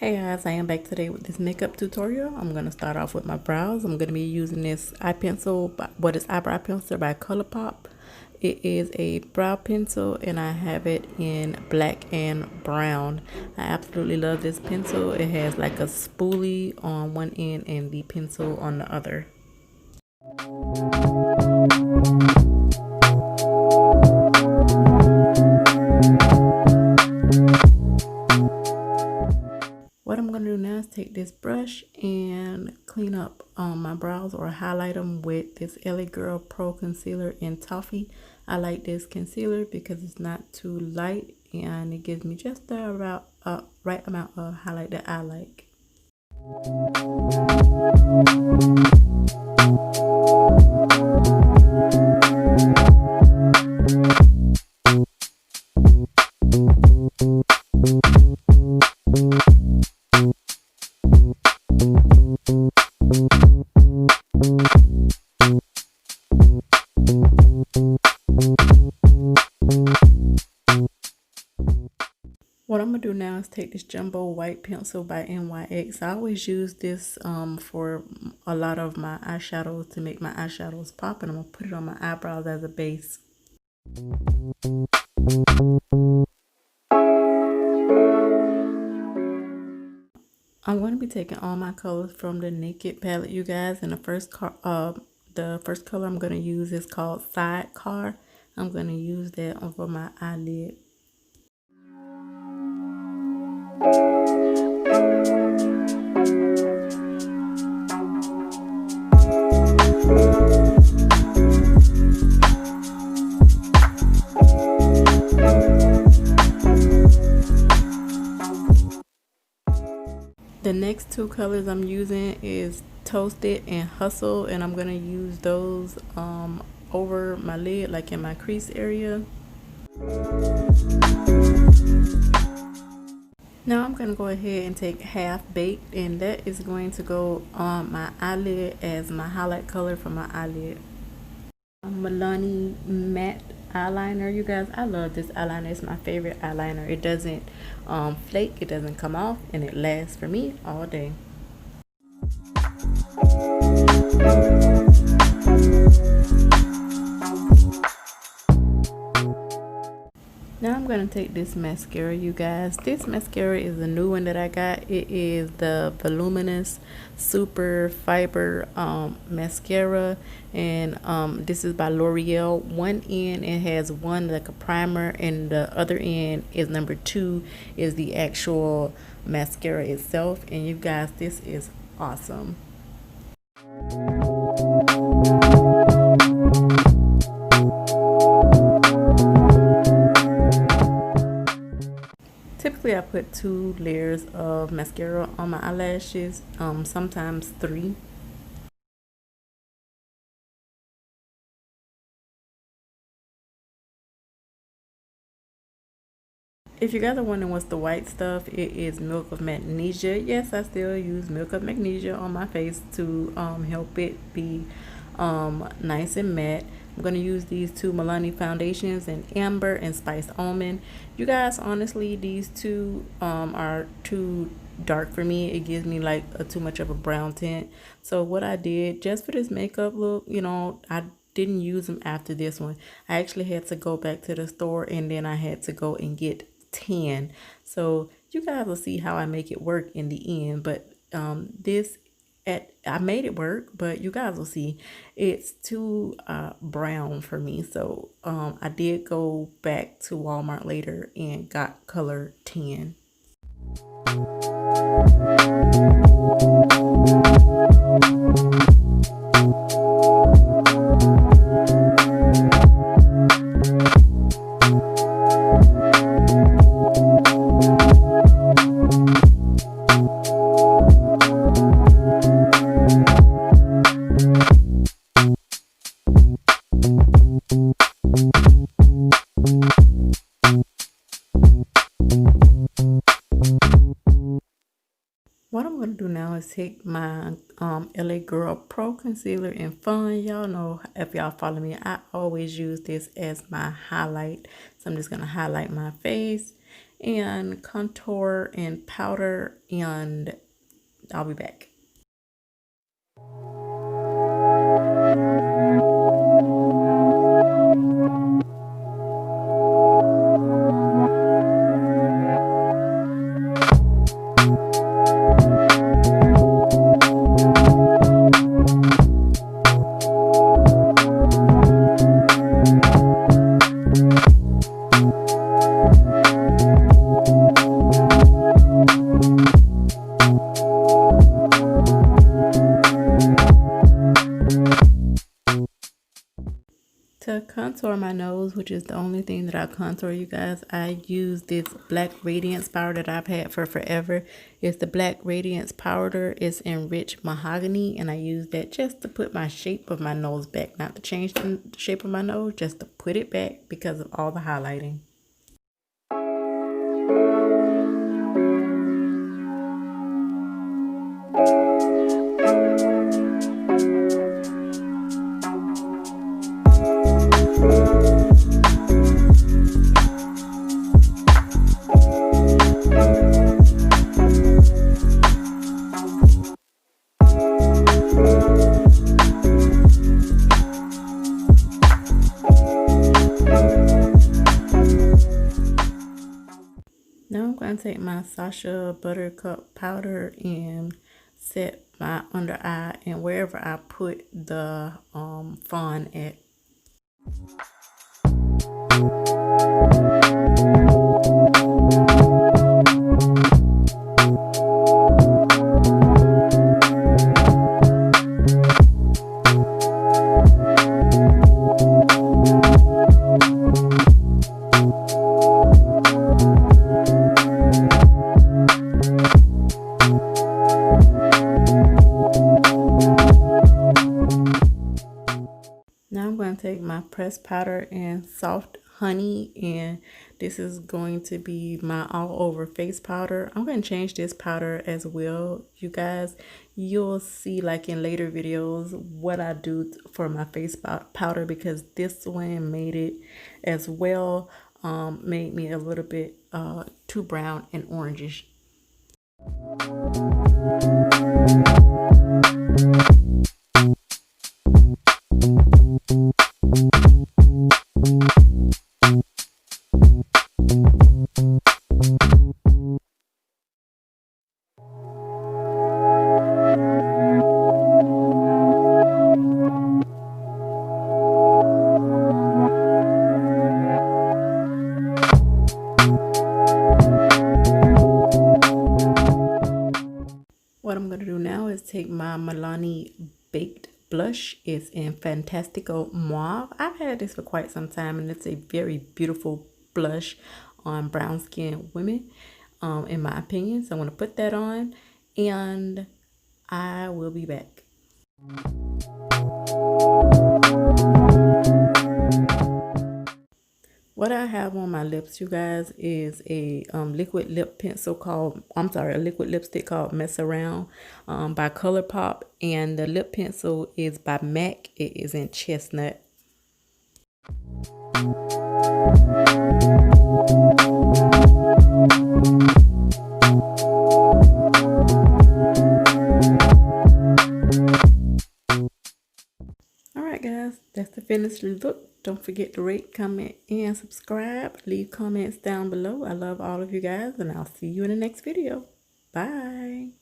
Hey guys, I am back today with this makeup tutorial. I'm going to start off with my brows. I'm going to be using this eye pencil, eyebrow pencil by Colourpop. It is a brow pencil and I have it in black and brown. I absolutely love this pencil. It has like a spoolie on one end and the pencil on the other. What I'm going to do now is take this brush and clean up my brows or highlight them with this LA Girl Pro Concealer in Toffee. I like this concealer because it's not too light and it gives me just the right amount of highlight that I like. What I'm going to do now is take this jumbo white pencil by NYX. I always use this for a lot of my eyeshadows to make my eyeshadows pop, and I'm going to put it on my eyebrows as a base. I'm going to be taking all my colors from the Naked palette, you guys, and the first color I'm going to use is called Sidecar. I'm going to use that over my eyelid. The next two colors I'm using is Toasted and Hustle, and I'm going to use those over my lid, like in my crease area. Now I'm going to go ahead and take Half Baked, and that is going to go on my eyelid as my highlight color for my eyelid. Milani Matt eyeliner, you guys. I love this eyeliner. It's my favorite eyeliner. It doesn't flake, it doesn't come off, and it lasts for me all day. Now I'm going to take this mascara, you guys. This mascara is a new one that I got. It is the Voluminous Super Fiber mascara, and this is by L'Oreal. One end it has one like a primer, and the other end is number 2 is the actual mascara itself. And you guys, this is awesome. Typically I put 2 layers of mascara on my eyelashes, sometimes 3. If you guys are wondering what's the white stuff, it is milk of magnesia. Yes, I still use milk of magnesia on my face to help it be nice and matte. I'm going to use these 2 Milani foundations in Amber and Spiced Almond. You guys, honestly, these 2 are too dark for me. It gives me like too much of a brown tint. So what I did just for this makeup look, you know, I didn't use them after this one. I actually had to go back to the store, and then I had to go and get 10. So you guys will see how I make it work in the end. But I made it work, but you guys will see it's too brown for me. So I did go back to Walmart later and got color 10. What I'm going to do now is take my LA Girl Pro Concealer in Fawn. Y'all know, if y'all follow me, I always use this as my highlight. So I'm just going to highlight my face. and contour and powder, and I'll be back. To contour my nose, which is the only thing that I contour, you guys, I use this Black Radiance powder that I've had for forever. It's the Black Radiance powder. It's enriched mahogany, and I use that just to put my shape of my nose back. Not to change the shape of my nose, just to put it back because of all the highlighting. Now I'm going to take my Sacha Buttercup powder and set my under eye and wherever I put the Fawn at. Now I'm going to take my pressed powder and soft honey, and this is going to be my all over face powder. I'm going to change this powder as well, you guys. You'll see like in later videos what I do for my face powder, because this one made it as well, made me a little bit too brown and orangish. What I'm going to do now is take my Milani Baked Blush. It's in Fantastico Mauve. I've had this for quite some time, and it's a very beautiful blush on brown skinned women, in my opinion. So I'm going to put that on, and I will be back. What I have on my lips, you guys, is a liquid lip pencil called, a liquid lipstick called Mess Around by Colourpop. And the lip pencil is by MAC. It is in Chestnut. Alright guys, that's the finished look. Don't forget to rate, comment, and subscribe. Leave comments down below. I love all of you guys, and I'll see you in the next video. Bye.